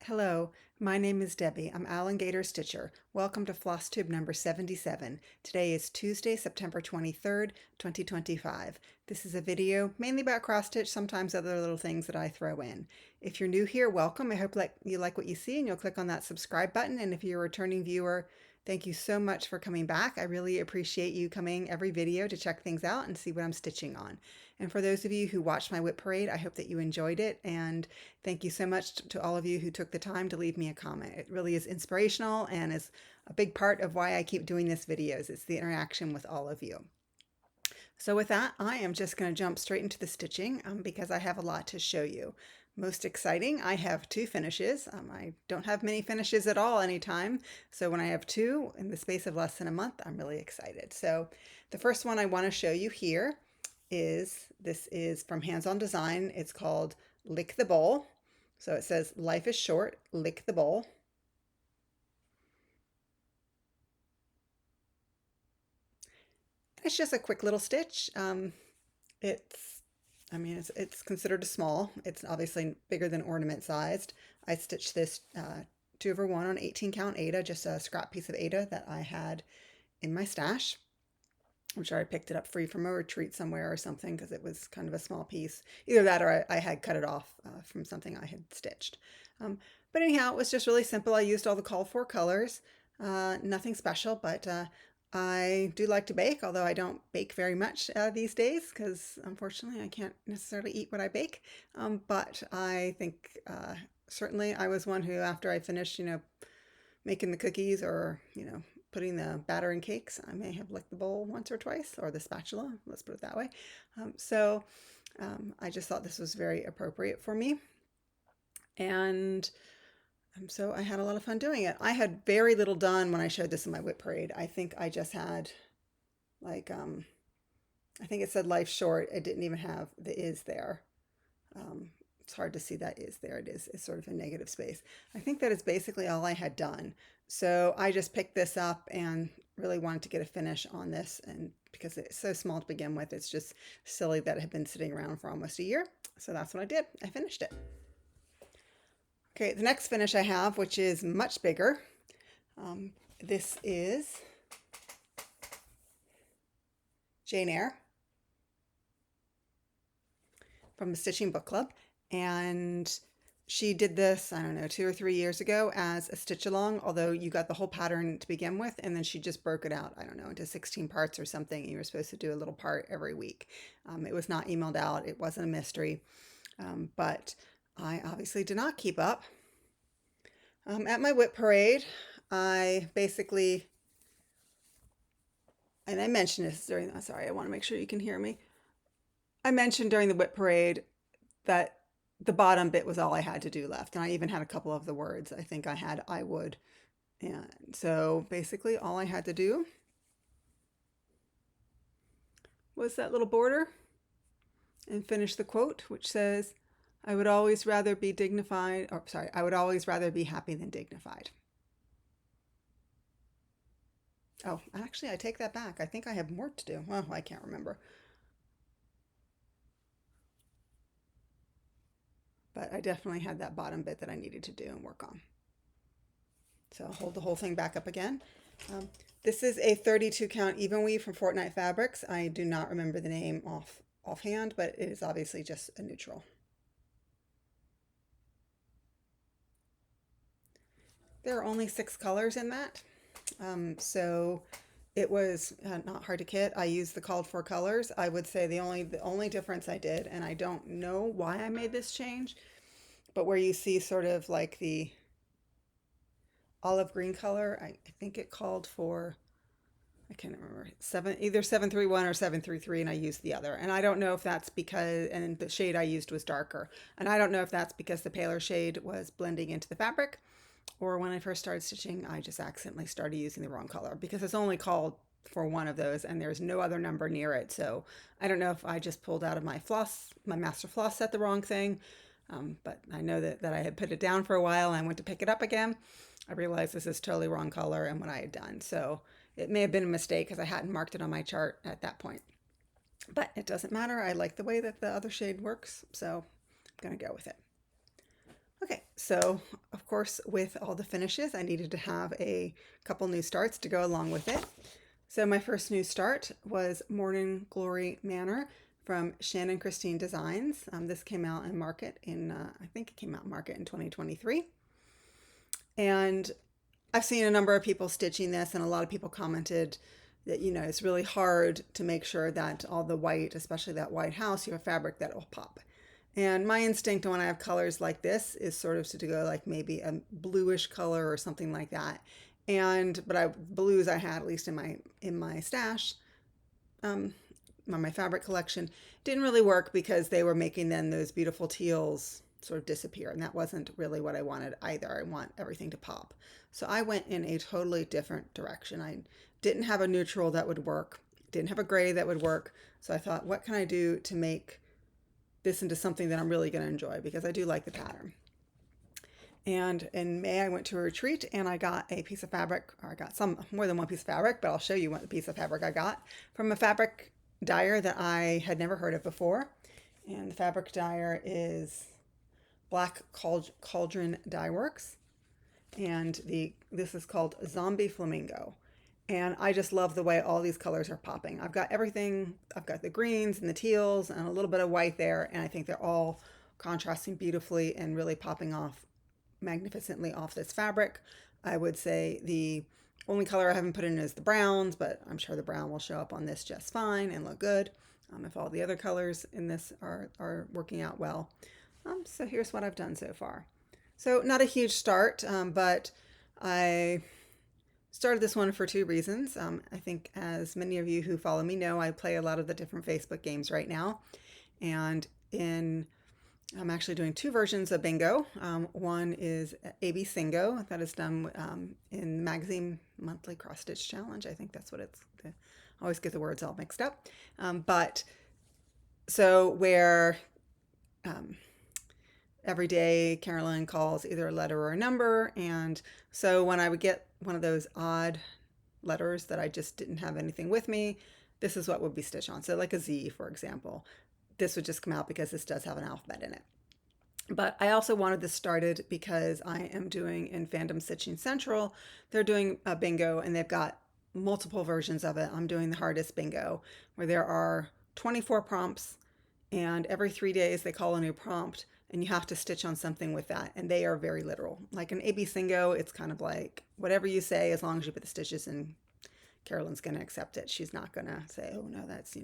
Hello, my name is Debbie. I'm Owlandgator Stitcher. Welcome to Flosstube number 77. Today is Tuesday, September 23rd, 2025. This is a video mainly about cross stitch, sometimes other little things that I throw in. If you're new here, welcome. I hope you like what you see and you'll click on that subscribe button. And if you're a returning viewer, thank you so much for coming back. I really appreciate you coming every video to check things out and see what I'm stitching on. And for those of you who watched my whip parade, I hope that you enjoyed it. And thank you so much to all of you who took the time to leave me a comment. It really is inspirational and is a big part of why I keep doing this videos. It's the interaction with all of you. So with that, I am just going to jump straight into the stitching because I have a lot to show you. Most exciting, I have two finishes. I don't have many finishes at all anytime. So when I have two in the space of less than a month, I'm really excited. So the first one I want to show you here is, this is from Hands On Design. It's called Lick the Bowl. So it says, life is short, lick the bowl. It's just a quick little stitch. It's considered a small. It's obviously bigger than ornament sized. I stitched this 2/1 on 18 count Aida, just a scrap piece of Aida that I had in my stash. I'm sure I picked it up free from a retreat somewhere or something because it was kind of a small piece. Either that or I had cut it off from something I had stitched. But anyhow, it was just really simple. I used all the called for colors. Nothing special, but I do like to bake, although I don't bake very much these days because unfortunately I can't necessarily eat what I bake. But I think certainly I was one who, after I finished, making the cookies or, putting the batter in cakes, I may have licked the bowl once or twice, or the spatula, let's put it that way. I just thought this was very appropriate for me. And so I had a lot of fun doing it. I had very little done when I showed this in my whip parade. I think I just had I think it said life short. It didn't even have the is there. It's hard to see that is there. It is. It's sort of a negative space. I think that is basically all I had done. So I just picked this up and really wanted to get a finish on this. And because it's so small to begin with, it's just silly that it had been sitting around for almost a year. So that's what I did. I finished it. Okay, the next finish I have, which is much bigger. This is Jane Eyre from the Stitching Book Club. And she did this, I don't know, 2 or 3 years ago as a stitch along, although you got the whole pattern to begin with, and then she just broke it out, I don't know, into 16 parts or something. And you were supposed to do a little part every week. It was not emailed out. It wasn't a mystery. But I obviously did not keep up. At my whip parade, I basically, and I mentioned this during, sorry, I want to make sure you can hear me. I mentioned during the whip parade that the bottom bit was all I had to do left. And I even had a couple of the words. I think I had I would. And so basically all I had to do was that little border and finish the quote, which says, I would always rather be dignified, or sorry, I would always rather be happy than dignified. Oh, actually, I take that back. I think I have more to do. Well, I can't remember. But I definitely had that bottom bit that I needed to do and work on. So I'll hold the whole thing back up again. This is a 32 count even weave from Fortnite Fabrics. I do not remember the name offhand, but it is obviously just a neutral. There are only 6 colors in that. So it was not hard to kit. I used the called for colors. I would say the only difference I did, and I don't know why I made this change, but where you see sort of like the olive green color, I think it called for, I can't remember, either 731 or 733, and I used the other. And I don't know if that's because, and the shade I used was darker. And I don't know if that's because the paler shade was blending into the fabric, or when I first started stitching, I just accidentally started using the wrong color because it's only called for one of those and there's no other number near it. So I don't know if I just pulled out of my master floss set the wrong thing. But I know that I had put it down for a while and I went to pick it up again. I realized this is totally wrong color and what I had done. So it may have been a mistake because I hadn't marked it on my chart at that point. But it doesn't matter. I like the way that the other shade works, so I'm going to go with it. Okay, so of of course, with all the finishes, I needed to have a couple new starts to go along with it. So my first new start was Morning Glory Manor from Shannon Christine Designs. This came out in market in, I think it came out in market in 2023. And I've seen a number of people stitching this, and a lot of people commented that, it's really hard to make sure that all the white, especially that white house, you have fabric that will pop. And my instinct when I have colors like this is sort of to go like maybe a bluish color or something like that. But blues I had, at least in my stash, my fabric collection, didn't really work because they were making then those beautiful teals sort of disappear, and that wasn't really what I wanted either. I want everything to pop. So I went in a totally different direction. I didn't have a neutral that would work, didn't have a gray that would work. So I thought, what can I do to make this into something that I'm really going to enjoy, because I do like the pattern. And in May, I went to a retreat and I got a piece of fabric, or I got more than one piece of fabric, but I'll show you what piece of fabric I got from a fabric dyer that I had never heard of before. And the fabric dyer is Black Cauldron Dye Works, and this is called Zombie Flamingo. And I just love the way all these colors are popping. I've got everything. I've got the greens and the teals and a little bit of white there, and I think they're all contrasting beautifully and really popping off magnificently off this fabric. I would say the only color I haven't put in is the browns, but I'm sure the brown will show up on this just fine and look good if all the other colors in this are working out well. So here's what I've done so far. So not a huge start, but I started this one for two reasons. I think, as many of you who follow me know, I play a lot of the different Facebook games right now. And I'm actually doing two versions of bingo. One is AB Singo, that is done in magazine monthly cross stitch challenge. I think that's what it's. I always get the words all mixed up. But so where every day Carolyn calls either a letter or a number, and so when I would get one of those odd letters that I just didn't have anything with me, this is what would be stitched on. So like a Z, for example, this would just come out because this does have an alphabet in it. But I also wanted this started because I am doing in Fandom Stitching Central, they're doing a bingo and they've got multiple versions of it. I'm doing the hardest bingo where there are 24 prompts, and every 3 days they call a new prompt and you have to stitch on something with that. And they are very literal. Like an AB Singo, it's kind of like whatever you say, as long as you put the stitches in, Carolyn's going to accept it. She's not going to say, oh no, that's,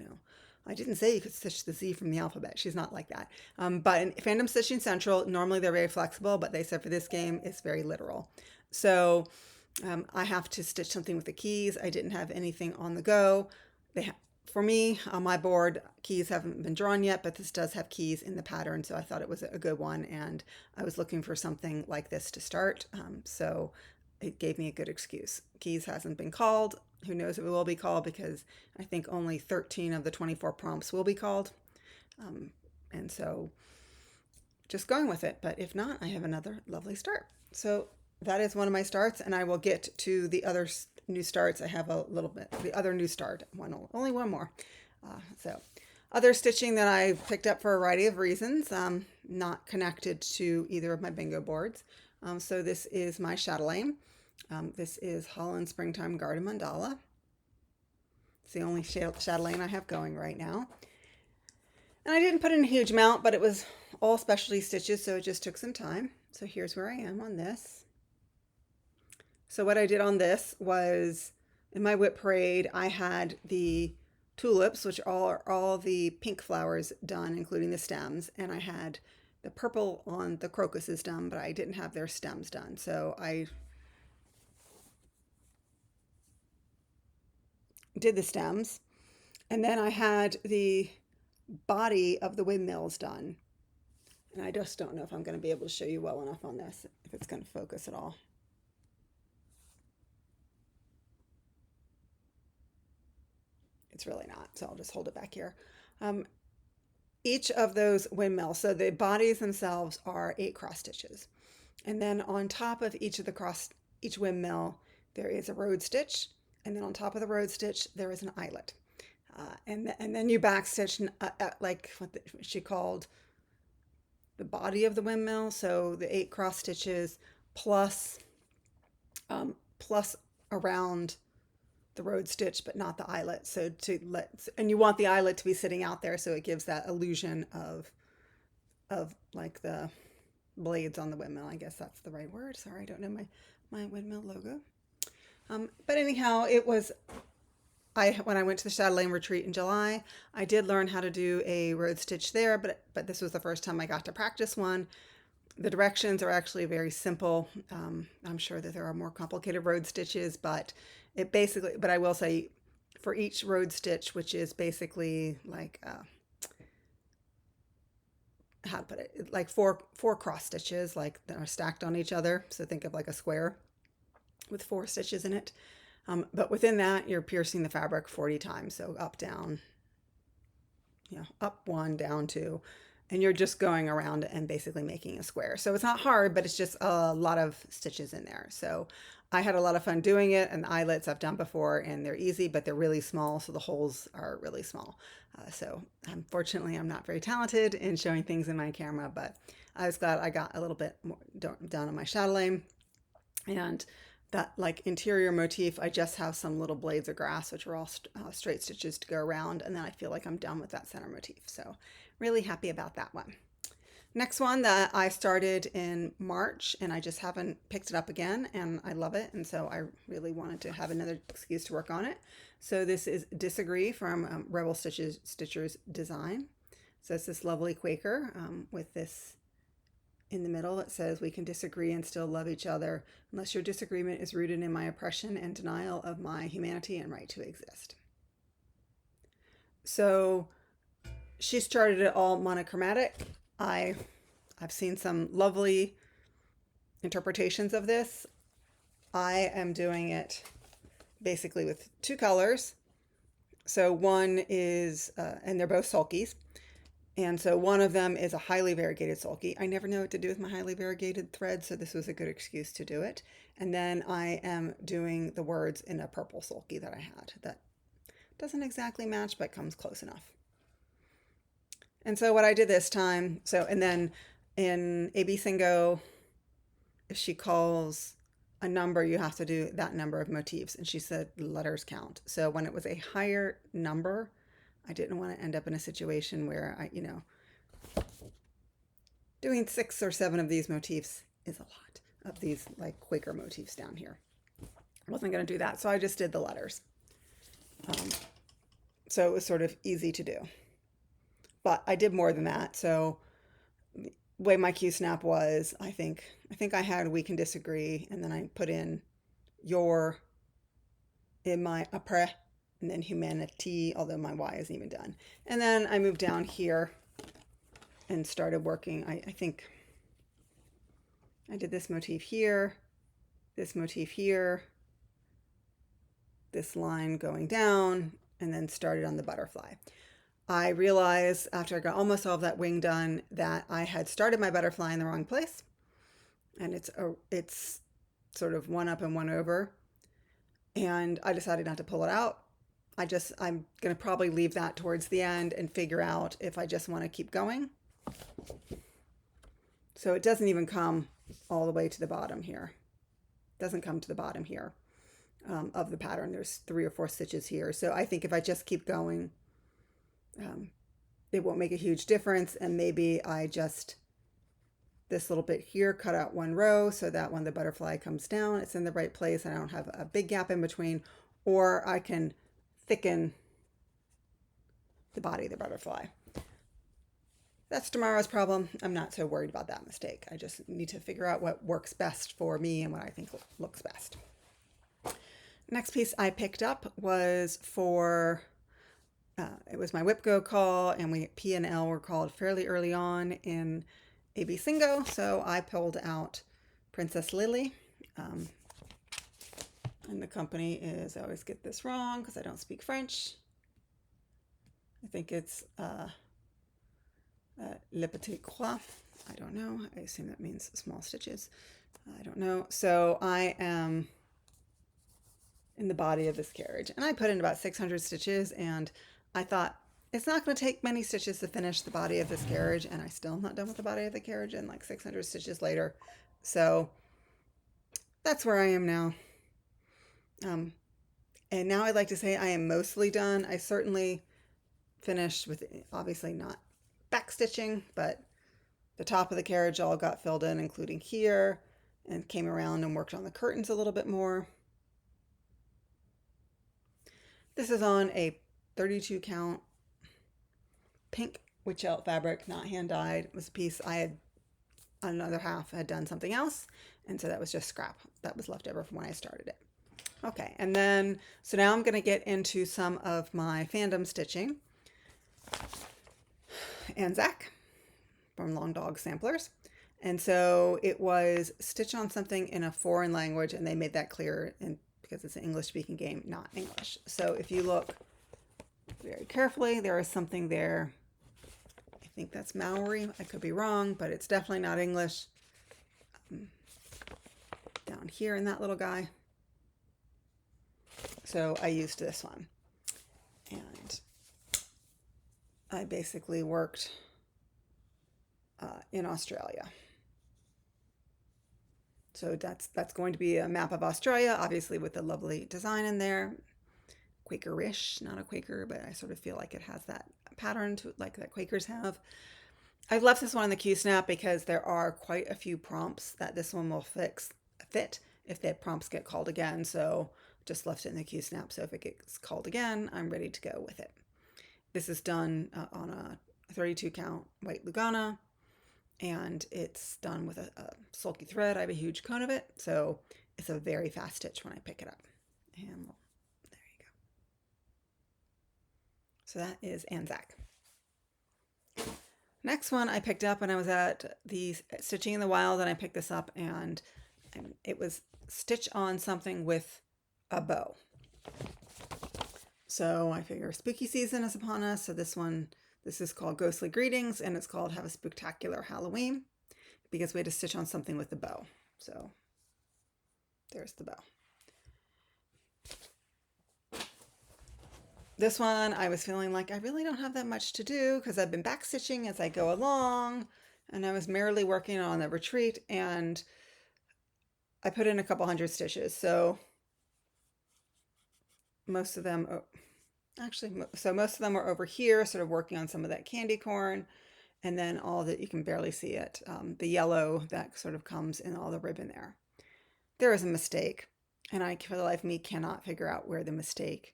I didn't say you could stitch the Z from the alphabet. She's not like that. But in Fandom Stitching Central, normally they're very flexible, but they said for this game, it's very literal. So I have to stitch something with the keys. I didn't have anything on the go. For me, on my board, keys haven't been drawn yet, but this does have keys in the pattern, so I thought it was a good one, and I was looking for something like this to start, so it gave me a good excuse. Keys hasn't been called. Who knows if it will be called, because I think only 13 of the 24 prompts will be called, and so just going with it. But if not, I have another lovely start. So that is one of my starts, and I will get to the other new starts. I have a little bit, the other new start, only one more. So other stitching that I picked up for a variety of reasons, not connected to either of my bingo boards. So this is my chatelaine. This is Holland Springtime Garden Mandala. It's the only chatelaine I have going right now. And I didn't put in a huge amount, but it was all specialty stitches, so it just took some time. So here's where I am on this. So what I did on this was, in my whip parade, I had the tulips, which are all the pink flowers done, including the stems, and I had the purple on the crocuses done, but I didn't have their stems done. So I did the stems, and then I had the body of the windmills done. And I just don't know if I'm going to be able to show you well enough on this, if it's going to focus at all. It's really not, so I'll just hold it back here. Each of those windmills, so the bodies themselves are 8 cross stitches, and then on top of each windmill there is a road stitch, and then on top of the road stitch there is an eyelet, and then you back stitch like what she called the body of the windmill. So the 8 cross stitches plus plus around the road stitch, but not the eyelet. So and you want the eyelet to be sitting out there so it gives that illusion of like the blades on the windmill. I guess that's the right word. Sorry, I don't know my windmill logo. But anyhow, it was when I went to the Chatelaine retreat in July, I did learn how to do a road stitch there, but this was the first time I got to practice one. The directions are actually very simple. I'm sure that there are more complicated road stitches, but I will say for each road stitch, which is basically like, how to put it, like four cross stitches, like that are stacked on each other. So think of like a square with 4 stitches in it. But within that, you're piercing the fabric 40 times. So up, down, up 1, down 2, and you're just going around and basically making a square. So it's not hard, but it's just a lot of stitches in there. So I had a lot of fun doing it, and the eyelets I've done before, and they're easy, but they're really small. So the holes are really small. So unfortunately, I'm not very talented in showing things in my camera, but I was glad I got a little bit more done on my chatelaine. And that like interior motif, I just have some little blades of grass, which are all straight stitches to go around. And then I feel like I'm done with that center motif. So really happy about that one. Next one that I started in March, and I just haven't picked it up again, and I love it. And so I really wanted to have another excuse to work on it. So this is Disagree from Rebel Stitchers Design. So it's this lovely Quaker with this in the middle that says, "We can disagree and still love each other unless your disagreement is rooted in my oppression and denial of my humanity and right to exist." So she started it all monochromatic. I've seen some lovely interpretations of this. I am doing it basically with 2 colors. So one is, and they're both sulkies. And so one of them is a highly variegated sulky. I never know what to do with my highly variegated thread, so this was a good excuse to do it. And then I am doing the words in a purple sulky that I had that doesn't exactly match, but comes close enough. And so what I did this time, and then in AB Singo, if she calls a number, you have to do that number of motifs. And she said letters count. So when it was a higher number, I didn't want to end up in a situation where doing 6 or 7 of these motifs is a lot of these like Quaker motifs down here. I wasn't going to do that. So I just did the letters. So it was sort of easy to do. But I did more than that. So the way my Q snap was, I think I had "we can disagree," and then I put in "your" in my après, and then "humanity," although my Y isn't even done. And then I moved down here and started working. I think I did this motif here, this motif here, this line going down, and then started on the butterfly. I realized after I got almost all of that wing done that I had started my butterfly in the wrong place, and it's sort of one up and one over, and I decided not to pull it out. I'm going to probably leave that towards the end and figure out if I just want to keep going. So it doesn't even come all the way to the bottom here. It doesn't come to the bottom here of the pattern. There's 3 or 4 stitches here. So I think if I just keep going, it won't make a huge difference. And maybe I just, this little bit here, cut out 1 row so that when the butterfly comes down, it's in the right place and I don't have a big gap in between. Or I can thicken the body of the butterfly. That's tomorrow's problem. I'm not so worried about that mistake. I just need to figure out what works best for me and what I think looks best. Next piece I picked up was for, it was my whip go call, and P and L were called fairly early on in AB Singo, so I pulled out Princess Lily. And the company is, I always get this wrong because I don't speak French. I think it's Le Petit Croix. I don't know. I assume that means small stitches. I don't know. So I am in the body of this carriage, and I put in about 600 stitches, and I thought it's not going to take many stitches to finish the body of this carriage, and I still am not done with the body of the carriage, and like 600 stitches later. So that's where I am now. Um, and now I'd like to say I am mostly done. I certainly finished with, obviously not back stitching, but the top of the carriage all got filled in, including here, and came around and worked on the curtains a little bit more. This is on a 32 count pink witch elk fabric, not hand dyed. It was a piece I had, another half had done something else, and so that was just scrap that was left over from when I started it. Okay, and then, so now I'm going to get into some of my fandom stitching. Anzac from Long Dog Samplers. And so it was stitch on something in a foreign language, and they made that clear because it's an English speaking game, not English. So if you look very carefully, there is something there. I think that's Maori. I could be wrong, but it's definitely not English. Down here in that little guy. So I used this one. And I basically worked in Australia. So that's going to be a map of Australia, obviously with the lovely design in there. Quakerish, not a Quaker, but I sort of feel like it has that pattern to like that Quakers have. I've left this one in the Q-snap because there are quite a few prompts that this one will fit if the prompts get called again. So just left it in the Q-snap. So if it gets called again, I'm ready to go with it. This is done on a 32 count white Lugana, and it's done with a sulky thread. I have a huge cone of it, so it's a very fast stitch when I pick it up. And there you go. So that is Anzac. Next one I picked up when I was at the Stitching in the Wild, and I picked this up, and it was stitch on something with a bow. So I figure spooky season is upon us. So this is called Ghostly Greetings, and it's called Have a Spooktacular Halloween because we had to stitch on something with the bow. So there's the bow. This one, I was feeling like I really don't have that much to do because I've been back stitching as I go along, and I was merrily working on the retreat, and I put in a couple hundred stitches. So most of them, most of them are over here, sort of working on some of that candy corn, and then all that, you can barely see it, the yellow that sort of comes in all the ribbon there. There is a mistake, and I, for the life of me, cannot figure out where the mistake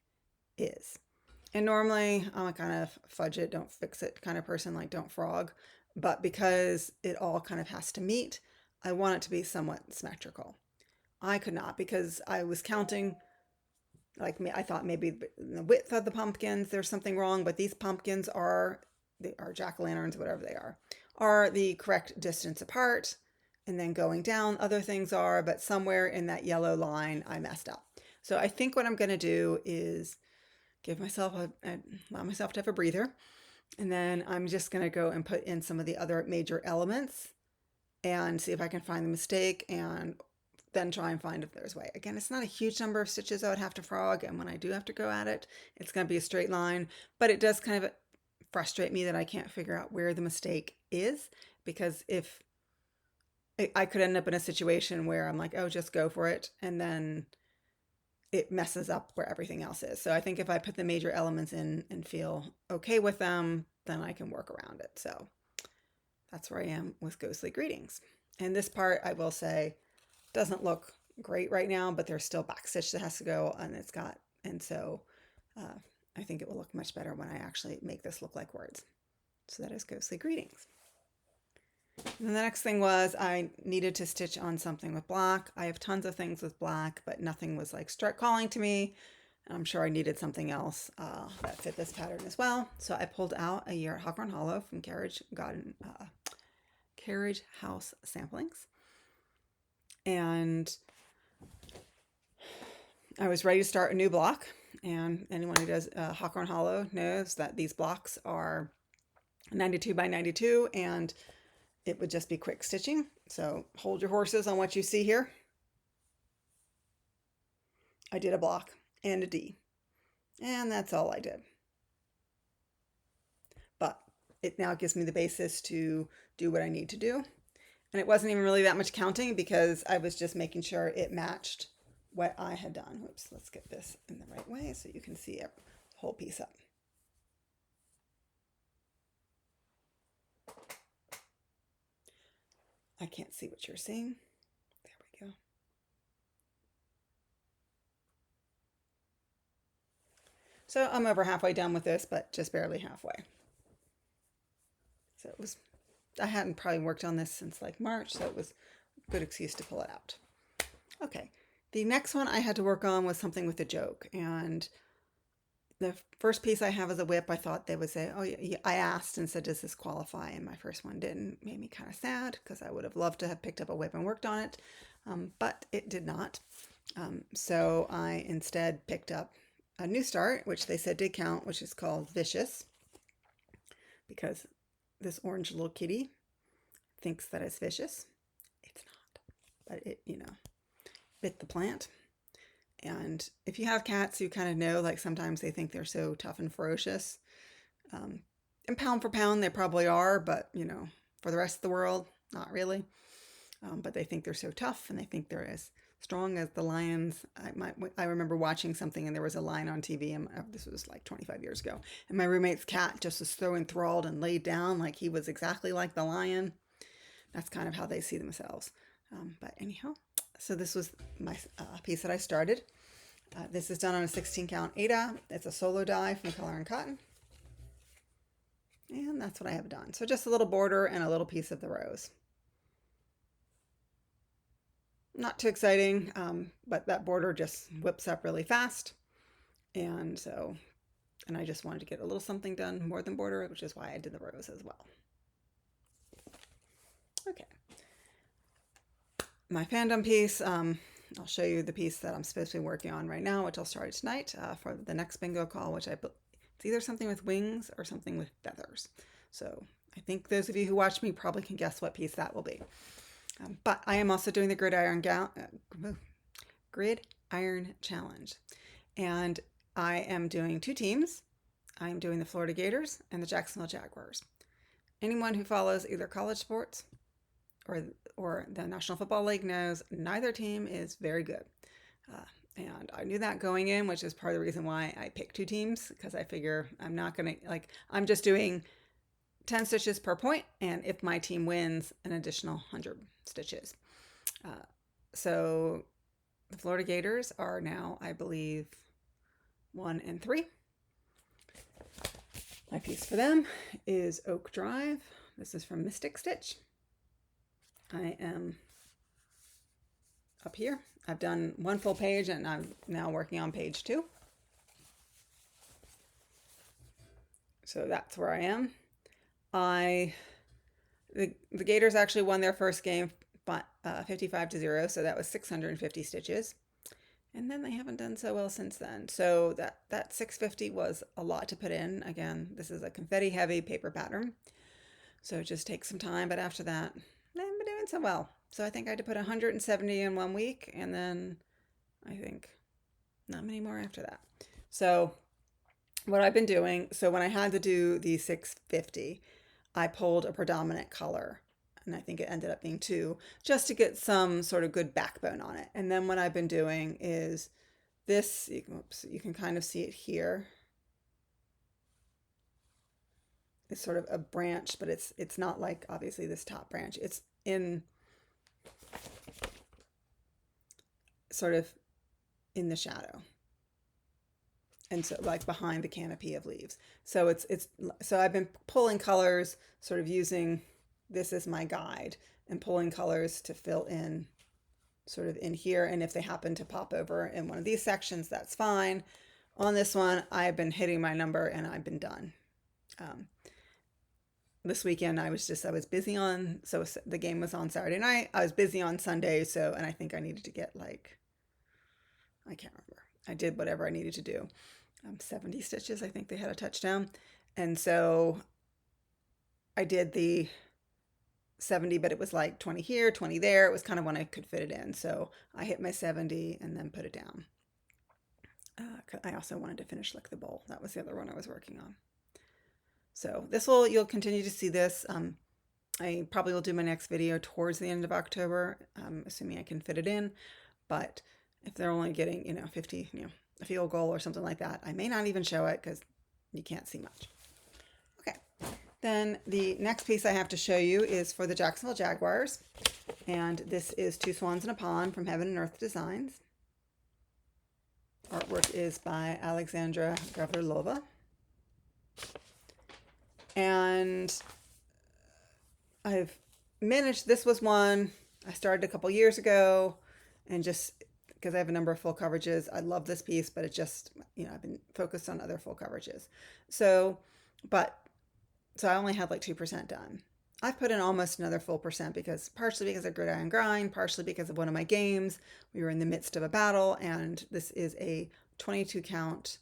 is. And normally I'm a kind of fudge it, don't fix it kind of person, like don't frog, but because it all kind of has to meet, I want it to be somewhat symmetrical. I could not, because I was counting, like I thought maybe the width of the pumpkins, there's something wrong, but these pumpkins are jack-o'-lanterns, whatever they are the correct distance apart. And then going down, other things are, but somewhere in that yellow line, I messed up. So I think what I'm going to do is give myself allow myself to have a breather. And then I'm just going to go and put in some of the other major elements and see if I can find the mistake, and then try and find if there's a way. Again, it's not a huge number of stitches I would have to frog, and when I do have to go at it, it's going to be a straight line, but it does kind of frustrate me that I can't figure out where the mistake is, because if I could end up in a situation where I'm like, oh, just go for it, and then it messes up where everything else is. So I think if I put the major elements in and feel okay with them, then I can work around it. So that's where I am with Ghostly Greetings. And this part, I will say, doesn't look great right now, but there's still backstitch that has to go, and so I think it will look much better when I actually make this look like words. So that is Ghostly Greetings. And the next thing was I needed to stitch on something with black. I have tons of things with black, but nothing was like start calling to me. I'm sure I needed something else that fit this pattern as well. So I pulled out a year at Hawthorne Hollow from Carriage House Samplings. And I was ready to start a new block. And anyone who does Hawthorne Hollow knows that these blocks are 92 by 92, and it would just be quick stitching. So hold your horses on what you see here. I did a block and a D, and that's all I did. But it now gives me the basis to do what I need to do. And it wasn't even really that much counting because I was just making sure it matched what I had done. Whoops, let's get this in the right way so you can see it, the whole piece up. I can't see what you're seeing. There we go. So I'm over halfway done with this, but just barely halfway. So I hadn't probably worked on this since like March, so it was a good excuse to pull it out. Okay, the next one I had to work on was something with a joke, and the first piece I have is a whip. I thought they would say, oh, yeah, I asked and said, does this qualify? And my first one didn't. Made me kind of sad because I would have loved to have picked up a whip and worked on it, but it did not. So I instead picked up a new start, which they said did count, which is called Vicious, because this orange little kitty thinks that it's vicious. It's not, but it, bit the plant. And if you have cats, you kind of know, like sometimes they think they're so tough and ferocious. And pound for pound, they probably are, but for the rest of the world, not really. But they think they're so tough, and they think they're as strong as the lions. I remember watching something, and there was a lion on TV, and this was like 25 years ago. And my roommate's cat just was so enthralled and laid down like he was exactly like the lion. That's kind of how they see themselves. But anyhow, so this was my piece that I started. This is done on a 16 count Ada. It's a solo die from Color and Cotton. And that's what I have done. So just a little border and a little piece of the rose. Not too exciting, but that border just whips up really fast. And I just wanted to get a little something done more than border, which is why I did the rose as well. Okay. My fandom piece, I'll show you the piece that I'm supposed to be working on right now, which I'll start tonight for the next bingo call, which it's either something with wings or something with feathers. So I think those of you who watch me probably can guess what piece that will be. But I am also doing the Gridiron Challenge. And I am doing two teams. I am doing the Florida Gators and the Jacksonville Jaguars. Anyone who follows either college sports or the National Football League knows neither team is very good. And I knew that going in, which is part of the reason why I picked two teams, because I figure I'm not going to, I'm just doing 10 stitches per point, and if my team wins, an additional 100 stitches. So the Florida Gators are now, I believe, 1 and 3. My piece for them is Oak Drive. This is from Mystic Stitch. I am up here. I've done one full page, and I'm now working on page 2. So that's where I am. The Gators actually won their first game 55-0, so that was 650 stitches. And then they haven't done so well since then. So that 650 was a lot to put in. Again, this is a confetti heavy paper pattern, so it just takes some time. But after that, they haven't been doing so well. So I think I had to put 170 in 1 week, and then I think not many more after that. So what I've been doing, so when I had to do the 650, I pulled a predominant color, and I think it ended up being 2, just to get some sort of good backbone on it. And then what I've been doing is this, you can kind of see it here. It's sort of a branch, but it's not like obviously this top branch. It's in sort of in the shadow. And so like behind the canopy of leaves. So so I've been pulling colors, sort of using this as my guide, and pulling colors to fill in sort of in here. And if they happen to pop over in one of these sections, that's fine. On this one, I've been hitting my number and I've been done. This weekend I was busy so the game was on Saturday night. I was busy on Sunday, and I think I needed to get I can't remember. I did whatever I needed to do. 70 stitches, I think they had a touchdown. And so I did the 70, but it was like 20 here, 20 there. It was kind of when I could fit it in. So I hit my 70 and then put it down. I also wanted to finish the bowl. That was the other one I was working on. So you'll continue to see this. I probably will do my next video towards the end of October, assuming I can fit it in. But if they're only getting, 50, a field goal or something like that, I may not even show it because you can't see much. Okay. Then the next piece I have to show you is for the Jacksonville Jaguars. And this is Two Swans in a Pond from Heaven and Earth Designs. Artwork is by Alexandra Gavrilova. And I've managed, this was one I started a couple years ago, and just because I have a number of full coverages, I love this piece, but it just, I've been focused on other full coverages. So I only had like 2% done. I've put in almost another full percent partially because of Gridiron Grind, partially because of one of my games. We were in the midst of a battle, and this is a 22 count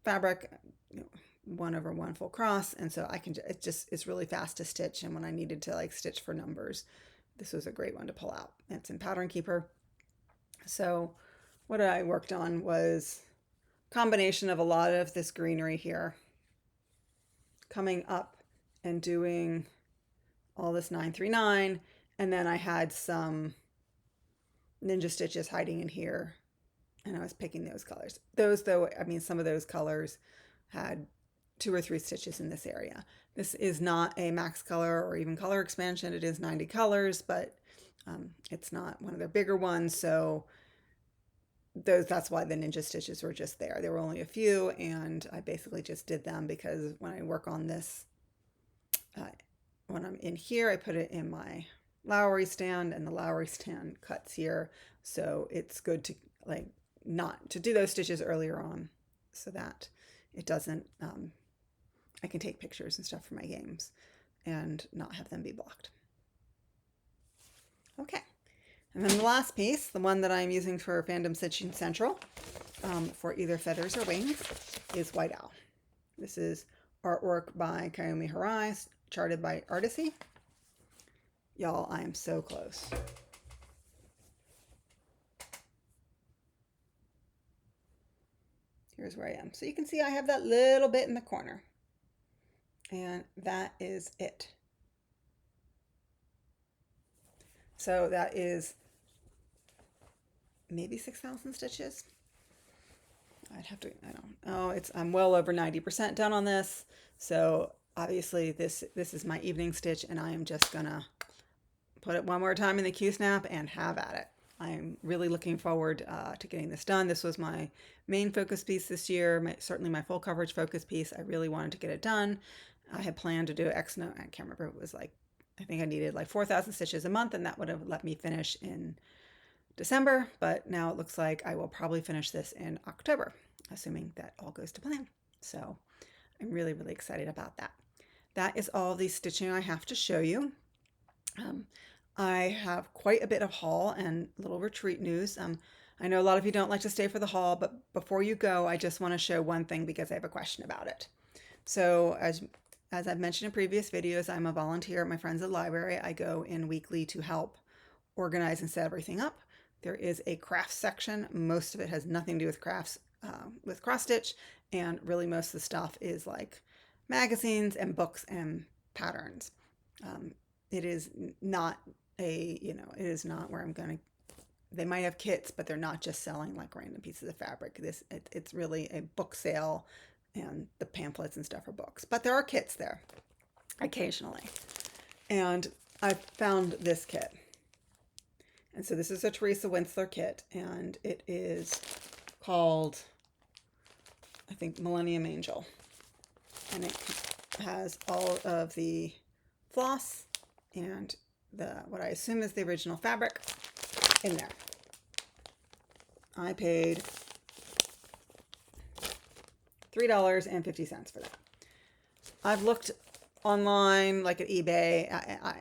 fabric, 1/1 full cross, and so it's really fast to stitch. And when I needed to like stitch for numbers, this was a great one to pull out. It's in Pattern Keeper. So what I worked on was a combination of a lot of this greenery here, coming up and doing all this 939, and then I had some ninja stitches hiding in here, and I was picking those colors. Some of those colors had 2 or 3 stitches in this area. This is not a max color or even color expansion. It is 90 colors, but it's not one of their bigger ones, so that's why the ninja stitches were just there. There were only a few, and I basically just did them because when I work on this, when I'm in here, I put it in my Lowry stand, and the Lowry stand cuts here, so it's good to not to do those stitches earlier on so that it doesn't I can take pictures and stuff for my games and not have them be blocked. Okay, and then the last piece, the one that I'm using for Fandom Stitching Central for either feathers or wings, is White Owl. This is artwork by Kayomi Harai, charted by Artisy. Y'all, I am so close. Here's where I am. So you can see I have that little bit in the corner. And that is it. So that is maybe 6,000 stitches. I'm well over 90% done on this. So obviously this is my evening stitch, and I am just gonna put it one more time in the Q-snap and have at it. I'm really looking forward to getting this done. This was my main focus piece this year, certainly my full coverage focus piece. I really wanted to get it done. I had planned to do X note. I can't remember. It was I think I needed 4,000 stitches a month, and that would have let me finish in December. But now it looks like I will probably finish this in October, assuming that all goes to plan. So I'm really, really excited about that. That is all the stitching I have to show you. I have quite a bit of haul and little retreat news. I know a lot of you don't like to stay for the haul, but before you go, I just want to show one thing because I have a question about it. So as I've mentioned in previous videos, I'm a volunteer at my friend's library. I go in weekly to help organize and set everything up. There is a crafts section. Most of it has nothing to do with crafts, with cross stitch, and really most of the stuff is like magazines and books and patterns. It is not it is not where I'm going to, they might have kits, but they're not just selling like random pieces of fabric. It's really a book sale, and the pamphlets and stuff are books, but there are kits there occasionally. And I found this kit. And so this is a Teresa Winsler kit, and it is called, I think, Millennium Angel. And it has all of the floss and what I assume is the original fabric in there. I paid $3.50 for that. I've looked online, like at eBay,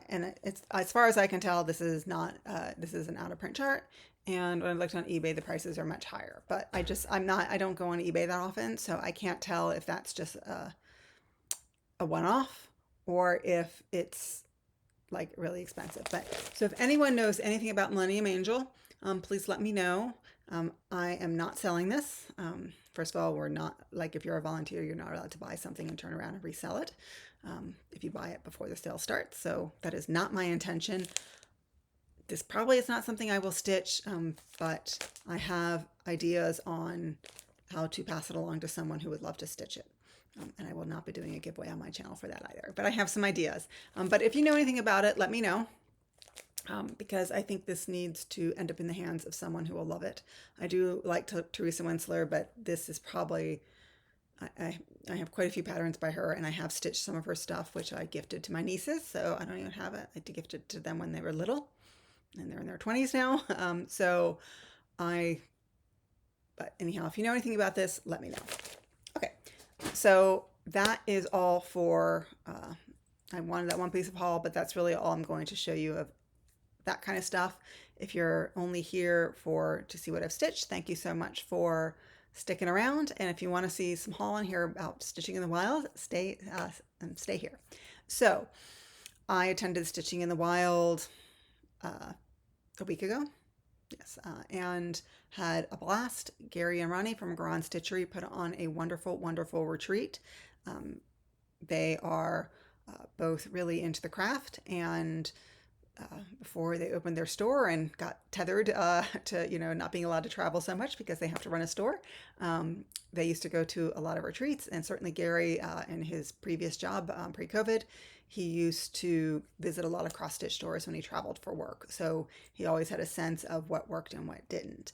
and it's, as far as I can tell, this is not this is an out of print chart. And when I looked on eBay, the prices are much higher. But I don't go on eBay that often, so I can't tell if that's just a one-off or if it's like really expensive. But so if anyone knows anything about Millennium Angel, please let me know. I am not selling this. First of all, we're not, like, if you're a volunteer, you're not allowed to buy something and turn around and resell it. if you buy it before the sale starts. So that is not my intention. This probably is not something I will stitch, but I have ideas on how to pass it along to someone who would love to stitch it. And I will not be doing a giveaway on my channel for that either, but I have some ideas. But if you know anything about it, let me know. Because I think this needs to end up in the hands of someone who will love it. I do like Teresa Winsler, but this is probably, I have quite a few patterns by her, and I have stitched some of her stuff, which I gifted to my nieces, so I don't even have it. I gifted it to them when they were little, and they're in their 20s now. But anyhow, if you know anything about this, let me know. Okay, so that is all for, I wanted that one piece of haul, but that's really all I'm going to show you of that kind of stuff. If you're only here to see what I've stitched, thank you so much for sticking around. And if you want to see some haul on here about stitching in the wild, stay here. So I attended Stitching in the Wild a week ago. Yes, and had a blast. Gary and Ronnie from Garan Stitchery put on a wonderful, wonderful retreat. They are both really into the craft, and before they opened their store and got tethered to not being allowed to travel so much because they have to run a store, they used to go to a lot of retreats. And certainly Gary, in his previous job pre-COVID, he used to visit a lot of cross-stitch stores when he traveled for work. So he always had a sense of what worked and what didn't.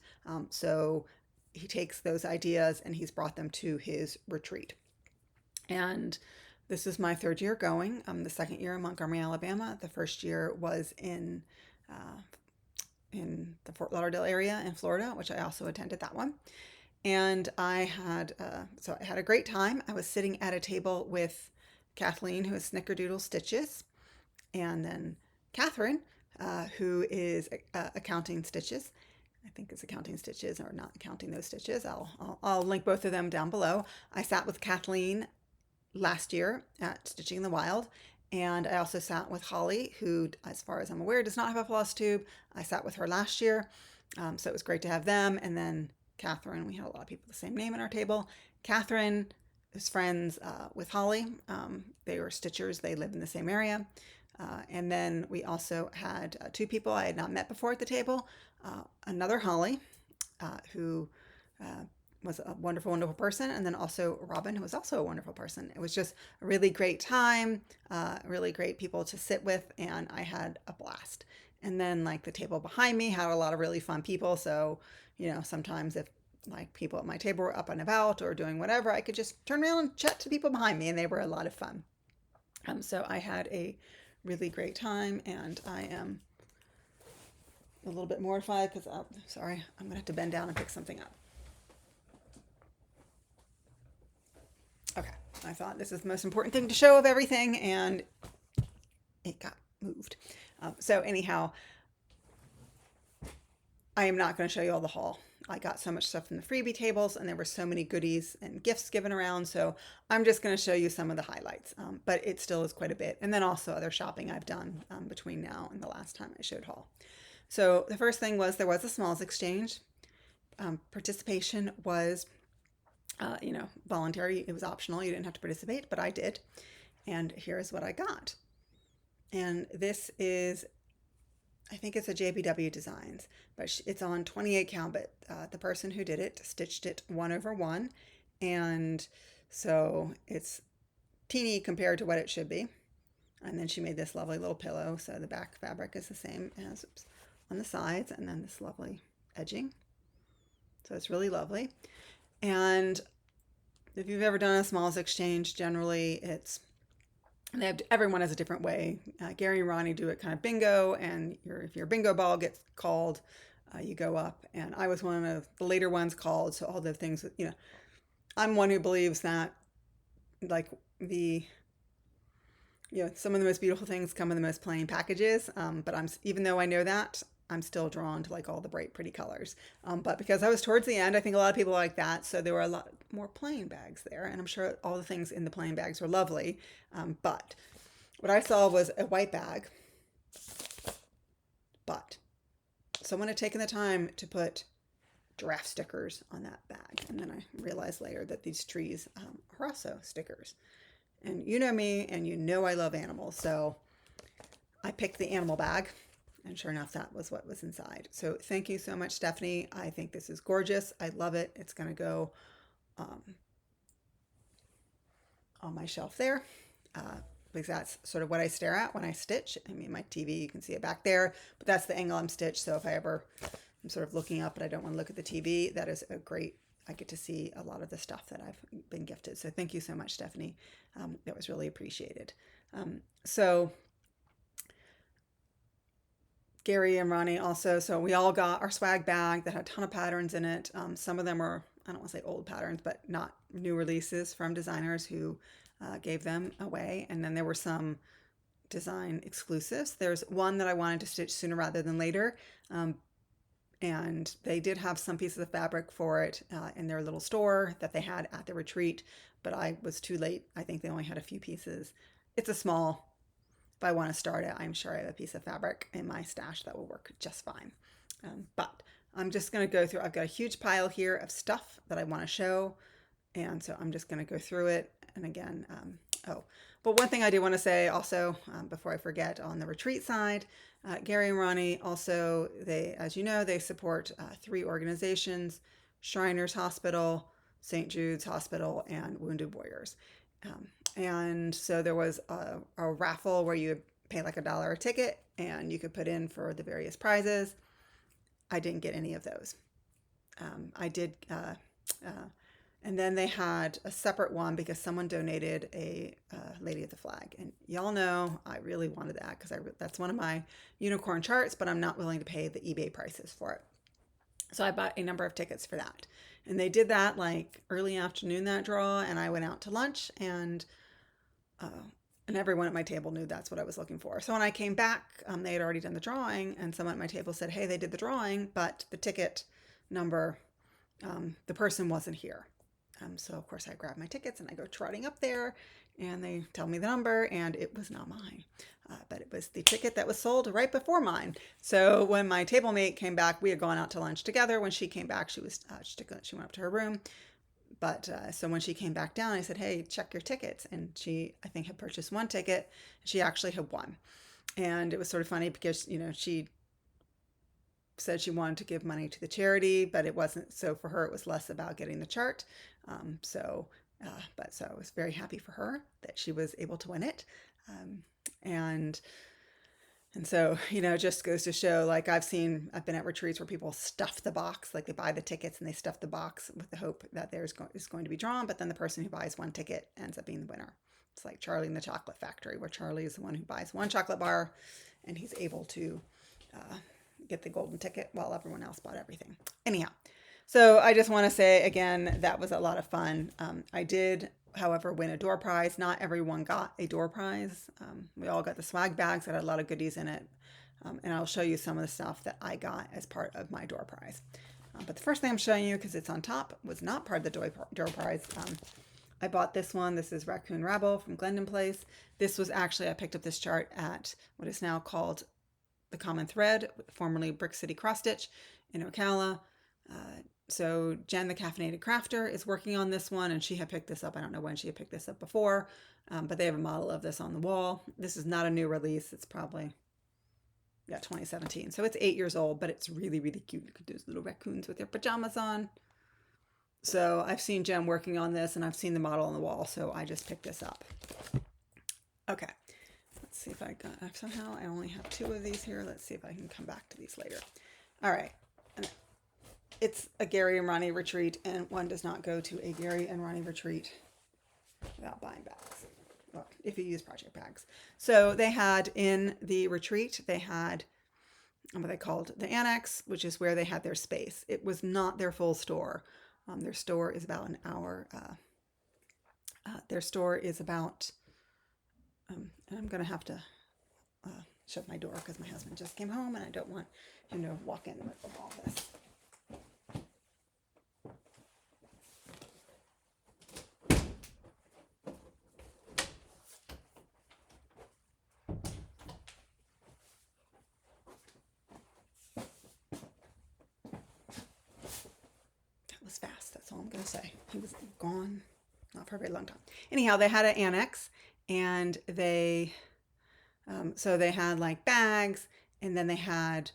So he takes those ideas and he's brought them to his retreat. And this is my third year going. The second year in Montgomery, Alabama. The first year was in the Fort Lauderdale area in Florida, which I also attended that one. And I had a great time. I was sitting at a table with Kathleen, who is Snickerdoodle Stitches, and then Catherine, who is Accounting Stitches. I think it's Accounting Stitches, or not Counting Those Stitches. I'll link both of them down below. I sat with Kathleen last year at Stitching in the Wild, and I also sat with Holly, who, as far as I'm aware, does not have a Flosstube. I sat with her last year, so it was great to have them. And then Catherine, we had a lot of people with the same name at our table. Catherine is friends with Holly. They were stitchers. They live in the same area. And then we also had two people I had not met before at the table. Another Holly, who was a wonderful, wonderful person. And then also Robin, who was also a wonderful person. It was just a really great time, really great people to sit with, and I had a blast. And then like the table behind me had a lot of really fun people. So, sometimes if like people at my table were up and about or doing whatever, I could just turn around and chat to people behind me, and they were a lot of fun. So I had a really great time, and I am a little bit mortified because, sorry, I'm gonna have to bend down and pick something up. Okay, I thought this is the most important thing to show of everything, and it got moved. So anyhow, I am not going to show you all the haul. I got so much stuff from the freebie tables, and there were so many goodies and gifts given around, so I'm just going to show you some of the highlights, but it still is quite a bit. And then also other shopping I've done between now and the last time I showed haul. So the first thing was there was a smalls exchange. Participation was voluntary. It was optional. You didn't have to participate, but I did. And here's what I got. And this is, I think it's a JBW Designs, but it's on 28 count, but the person who did it stitched it 1/1. And so it's teeny compared to what it should be. And then she made this lovely little pillow. So the back fabric is the same as on the sides, and then this lovely edging. So it's really lovely. And if you've ever done a smalls exchange, generally everyone has a different way. Gary and Ronnie do it kind of bingo, and if your bingo ball gets called, you go up. And I was one of the later ones called, so all the things that, I'm one who believes that like some of the most beautiful things come in the most plain packages. But even though I know that, I'm still drawn to like all the bright, pretty colors. But because I was towards the end, I think a lot of people like that. So there were a lot more plain bags there. And I'm sure all the things in the plain bags were lovely. But what I saw was a white bag. But someone had taken the time to put giraffe stickers on that bag. And then I realized later that these trees are also stickers. And you know me, and you know I love animals, so I picked the animal bag, and sure enough, that was what was inside. So thank you so much, Stephanie. I think this is gorgeous. I love it. It's going to go um, on my shelf there. Because that's sort of what I stare at when I stitch. I mean, my TV, you can see it back there, but that's the angle I'm stitched. So if I ever, I'm sort of looking up, but I don't want to look at the TV, that is a great, I get to see a lot of the stuff that I've been gifted. So thank you so much, Stephanie. That was really appreciated. So Gary and Ronnie also, so we all got our swag bag that had a ton of patterns in it. Some of them are, I don't want to say old patterns, but not new releases from designers who gave them away. And then there were some design exclusives. There's one that I wanted to stitch sooner rather than later. And they did have some pieces of fabric for it in their little store that they had at the retreat, but I was too late. I think they only had a few pieces. It's a small. If I want to start it, I'm sure I have a piece of fabric in my stash that will work just fine. But I'm just going to go through, I've got a huge pile here of stuff that I want to show. And so I'm just going to go through it. And again, but one thing I do want to say also, before I forget, on the retreat side, Gary and Ronnie also, they, as you know, they support 3 organizations: Shriners Hospital, St. Jude's Hospital, and Wounded Warriors. And so there was a raffle where you pay like $1 a ticket and you could put in for the various prizes. I didn't get any of those. I did, and then they had a separate one because someone donated a Lady of the Flag. And y'all know I really wanted that because that's one of my unicorn charts, but I'm not willing to pay the eBay prices for it. So I bought a number of tickets for that. And they did that like early afternoon, that draw, and I went out to lunch, and everyone at my table knew that's what I was looking for. So when I came back, they had already done the drawing, and someone at my table said, hey, they did the drawing, but the ticket number, the person wasn't here. So of course I grabbed my tickets and I go trotting up there, and they tell me the number, and it was not mine. But it was the ticket that was sold right before mine. So when my table mate came back, we had gone out to lunch together. When she came back, she went up to her room. But so when she came back down, I said, hey, check your tickets. And she, I think, had purchased one ticket. She actually had won. And it was sort of funny because, she said she wanted to give money to the charity, but it wasn't. So for her, it was less about getting the chart. So I was very happy for her that she was able to win it. And so, it just goes to show, like I've been at retreats where people stuff the box, like they buy the tickets and they stuff the box with the hope that is going to be drawn. But then the person who buys one ticket ends up being the winner. It's like Charlie and the Chocolate Factory, where Charlie is the one who buys one chocolate bar and he's able to get the golden ticket while everyone else bought everything. Anyhow, so I just want to say again, that was a lot of fun. I did, however, win a door prize. Not everyone got a door prize. We all got the swag bags that had a lot of goodies in it. And I'll show you some of the stuff that I got as part of my door prize. But the first thing I'm showing you, because it's on top, was not part of the door prize. I bought this one. This is Raccoon Rabble from Glendon Place. This was actually, I picked up this chart at what is now called the Common Thread, formerly Brick City Cross Stitch in Ocala. So Jen, the Caffeinated Crafter, is working on this one, and she had picked this up. I don't know when she had picked this up before, but they have a model of this on the wall. This is not a new release. It's probably, 2017. So it's 8 years old, but it's really, really cute. Look at those little raccoons with their pajamas on. So I've seen Jen working on this, and I've seen the model on the wall, so I just picked this up. Okay. Let's see if somehow I only have 2 of these here. Let's see if I can come back to these later. All right. It's a Gary and Ronnie retreat, and one does not go to a Gary and Ronnie retreat without buying bags. Well, if you use project bags. So they had in the retreat, they had what they called the annex, which is where they had their space. It was not their full store. Their store is about an hour. Their store is about, and I'm going to have to shut my door because my husband just came home and I don't want him to walk in with all this. That was fast. That's all I'm going to say. He was gone not for a very long time. Anyhow, they had an annex, and so they had like bags, and then they had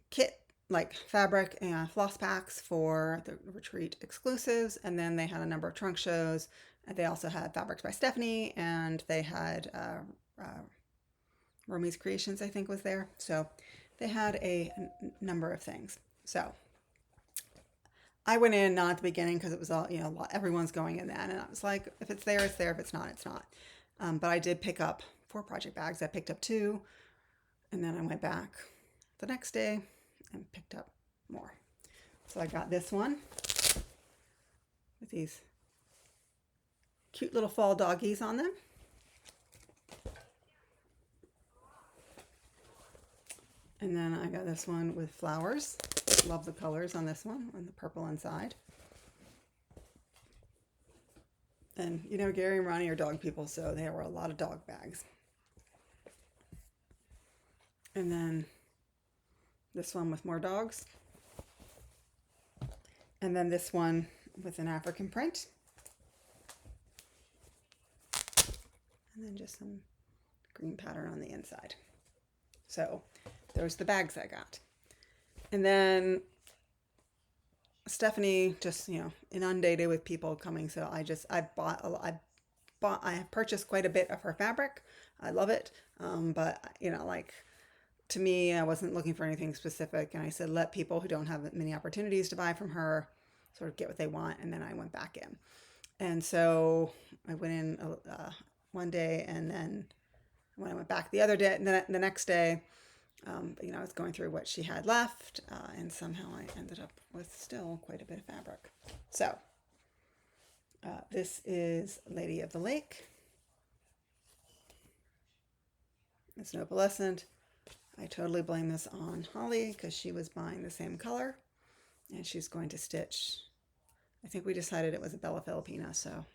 kit like fabric and floss packs for the retreat exclusives, and then they had a number of trunk shows. And they also had Fabrics by Stephanie, and they had Romy's Creations, I think, was there. So they had a number of things. So I went in not at the beginning because it was all, everyone's going in then. And I was like, if it's there, it's there. If it's not, it's not. But I did pick up 4 project bags. I picked up 2, and then I went back the next day and picked up more. So I got this one with these cute little fall doggies on them. And then I got this one with flowers. Love the colors on this one, and the purple inside. And Gary and Ronnie are dog people, so there were a lot of dog bags. And then this one with more dogs. And then this one with an African print. And then just some green pattern on the inside. So those are the bags I got. And then Stephanie just, inundated with people coming. So I have purchased quite a bit of her fabric. I love it. But, to me, I wasn't looking for anything specific. And I said, let people who don't have many opportunities to buy from her sort of get what they want. And then I went back in. And so I went in one day, and then when I went back the other day, and then the next day, I was going through what she had left, and somehow I ended up with still quite a bit of fabric. So this is Lady of the Lake. It's an opalescent. I totally blame this on Holly because she was buying the same color, and she's going to stitch. I think we decided it was a Bella Filipina, so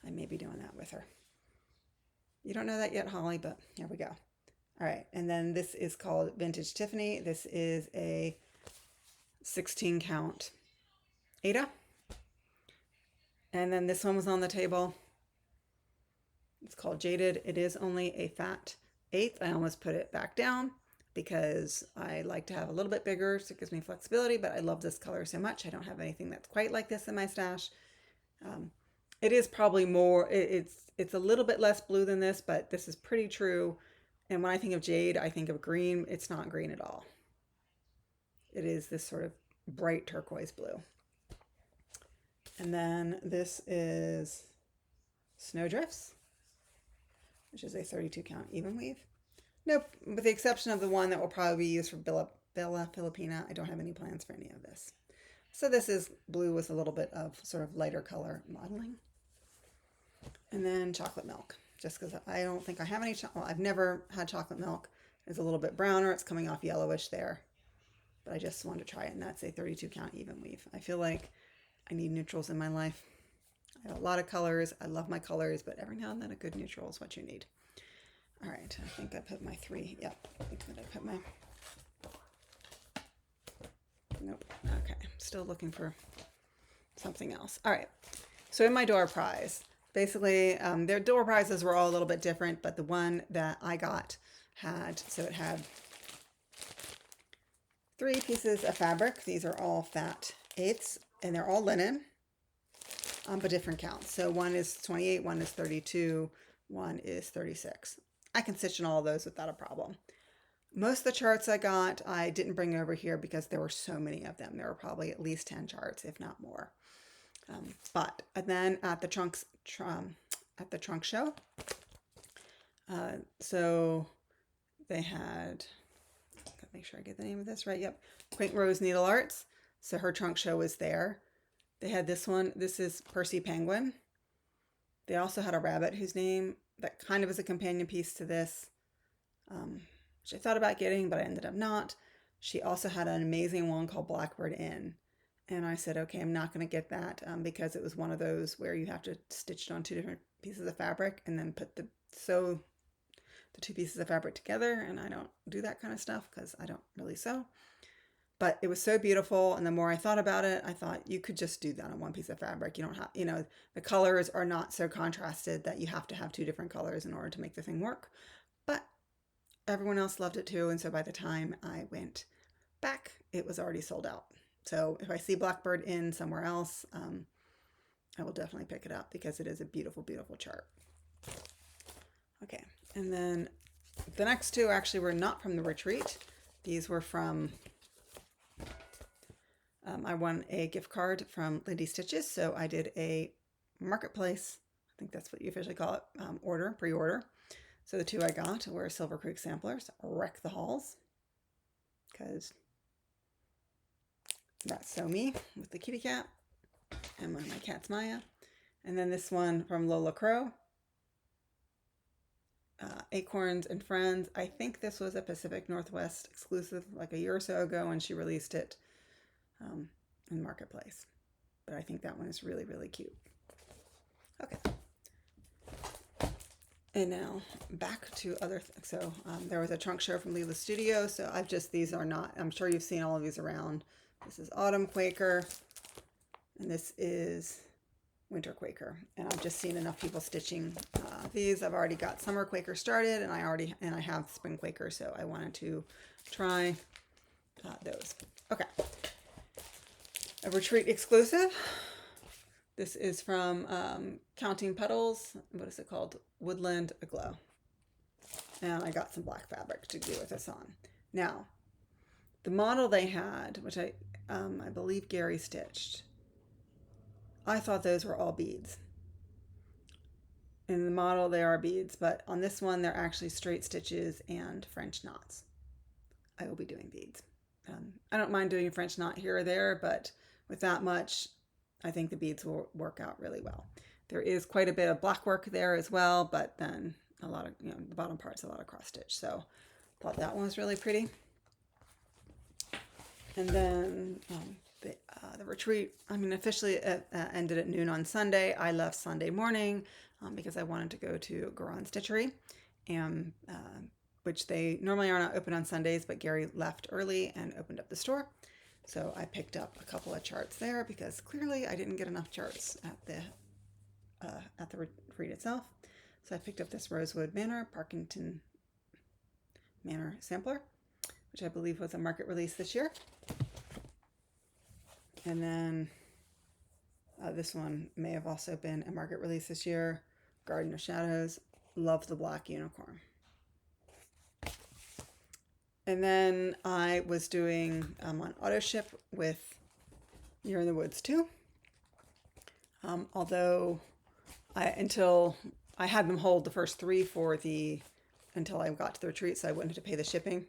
I may be doing that with her. You don't know that yet, Holly, but here we go. All right, and then this is called Vintage Tiffany. This is a 16 count Ada. And then this one was on the table. It's called Jaded. It is only a fat 1/8. I almost put it back down because I like to have a little bit bigger, so it gives me flexibility, but I love this color so much. I don't have anything that's quite like this in my stash. It is probably more, it's a little bit less blue than this, but this is pretty true. And when I think of jade, I think of green. It's not green at all. It is this sort of bright turquoise blue. And then this is Snowdrifts, which is a 32 count even weave. Nope, with the exception of the one that will probably be used for Bella Filipina, I don't have any plans for any of this. So this is blue with a little bit of sort of lighter color modeling. And then chocolate milk, just because I don't think I have any, well, I've never had chocolate milk. It's a little bit browner, it's coming off yellowish there, but I just wanted to try it, and that's a 32 count even weave. I feel like I need neutrals in my life. I have a lot of colors, I love my colors, but every now and then a good neutral is what you need. All right, I think I put my 3, yep, I think I put my, nope, okay, I'm still looking for something else. All right, so in my door prize, basically their door prizes were all a little bit different, but the one that I got had, so it had 3 pieces of fabric. These are all fat 1/8, and they're all linen, but different counts. So one is 28, one is 32, one is 36. I can stitch in all of those without a problem. Most of the charts I got, I didn't bring over here because there were so many of them. There were probably at least 10 charts, if not more. And then at the trunk show, so they had, gotta make sure I get the name of this right. Yep, Quaint Rose Needle Arts. So her trunk show was there. They had this one. This is Percy Penguin. They also had a rabbit whose name that kind of is a companion piece to this, which I thought about getting, but I ended up not. She also had an amazing one called Blackbird Inn. And I said, okay, I'm not going to get that because it was one of those where you have to stitch it on 2 different pieces of fabric and then sew the 2 pieces of fabric together. And I don't do that kind of stuff because I don't really sew. but it was so beautiful. And the more I thought about it, I thought you could just do that on one piece of fabric. You don't have, the colors are not so contrasted that you have to have two different colors in order to make the thing work. But everyone else loved it too. And so by the time I went back, it was already sold out. So if I see Blackbird in somewhere else, I will definitely pick it up because it is a beautiful, beautiful chart. Okay, and then the next two actually were not from the retreat. These were from, I won a gift card from Lindy Stitches, so I did a marketplace, I think that's what you officially call it, pre-order. So the two I got were Silver Creek samplers, Wreck the Halls, because that's so me with the kitty cat, and one of my cats, Maya. And then this one from Lola Crow, Acorns and Friends. I think this was a Pacific Northwest exclusive like a year or so ago, and she released it in Marketplace. But I think that one is really, really cute. Okay. And now back to other things. So there was a trunk show from Leela Studio. So these are not, I'm sure you've seen all of these around. This is Autumn Quaker, and this is Winter Quaker. And I've just seen enough people stitching these. I've already got Summer Quaker started, and I have Spring Quaker, so I wanted to try those. Okay. A retreat exclusive. This is from Counting Petals. What is it called? Woodland Aglow. And I got some black fabric to do with this on. Now, the model they had, which I believe Gary stitched, I thought those were all beads. In the model, they are beads, but on this one, they're actually straight stitches and French knots. I will be doing beads. I don't mind doing a French knot here or there, but with that much, I think the beads will work out really well. There is quite a bit of black work there as well, but then a lot of, the bottom part's a lot of cross stitch. So I thought that one was really pretty. And then the retreat, officially ended at noon on Sunday. I left Sunday morning because I wanted to go to Garan Stitchery, and which they normally are not open on Sundays, but Gary left early and opened up the store. So I picked up a couple of charts there because clearly I didn't get enough charts at the retreat itself. So I picked up this Rosewood Manor, Parkington Manor sampler, which I believe was a market release this year. And then this one may have also been a market release this year, Garden of Shadows. Love the black unicorn. And then I was doing on auto ship with You're in the Woods too. Although until I had them hold the first three until I got to the retreat, so I wouldn't have to pay the shipping.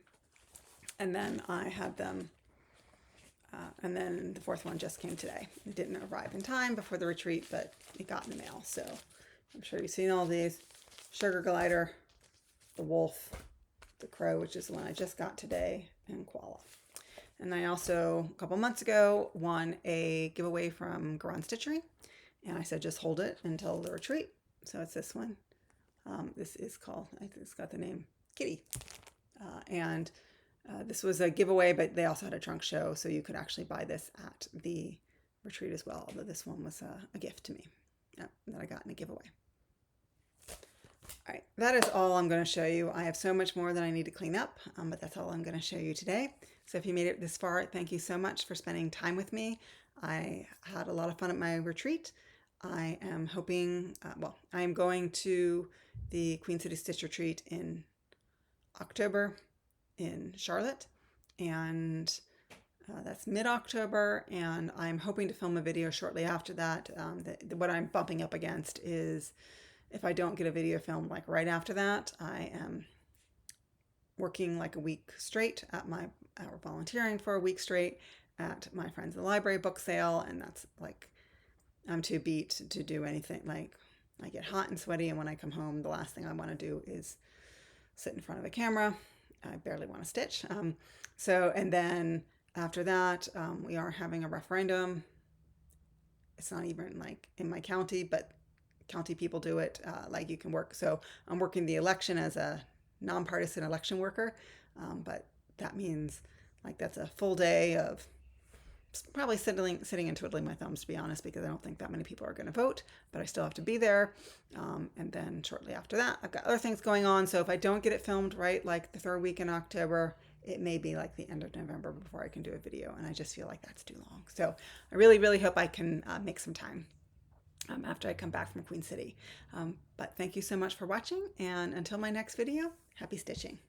And then I had them, and then the fourth one just came today. It didn't arrive in time before the retreat, but it got in the mail. So I'm sure you've seen all these. Sugar Glider, the Wolf, the Crow, which is the one I just got today, and Koala. And I also, a couple months ago, won a giveaway from Garan Stitchery. And I said, just hold it until the retreat. So it's this one. This is called, I think it's got the name Kitty. This was a giveaway, but they also had a trunk show. So you could actually buy this at the retreat as well. Although this one was a gift to me that I got in a giveaway. All right, that is all I'm going to show you. I have so much more that I need to clean up, but that's all I'm going to show you today. So if you made it this far, thank you so much for spending time with me. I had a lot of fun at my retreat. I am hoping, I am going to the Queen City Stitch Retreat in October in Charlotte, and that's mid-October, and I'm hoping to film a video shortly after that. What I'm bumping up against is if I don't get a video filmed like right after that, I am working like a week straight or volunteering for a week straight at my Friends in the Library book sale, and that's like, I'm too beat to do anything. Like, I get hot and sweaty, and when I come home, the last thing I want to do is sit in front of a camera. I barely want to stitch. And then after that, we are having a referendum. It's not even like in my county, but county people do it. Like you can work. So I'm working the election as a nonpartisan election worker, but that means Like that's a full day of probably sitting and twiddling my thumbs, to be honest, because I don't think that many people are going to vote, but I still have to be there. And then shortly after that, I've got other things going on. So if I don't get it filmed right, like the third week in October, it may be like the end of November before I can do a video. And I just feel like that's too long. So I really, really hope I can make some time after I come back from Queen City. But thank you so much for watching. And until my next video, happy stitching.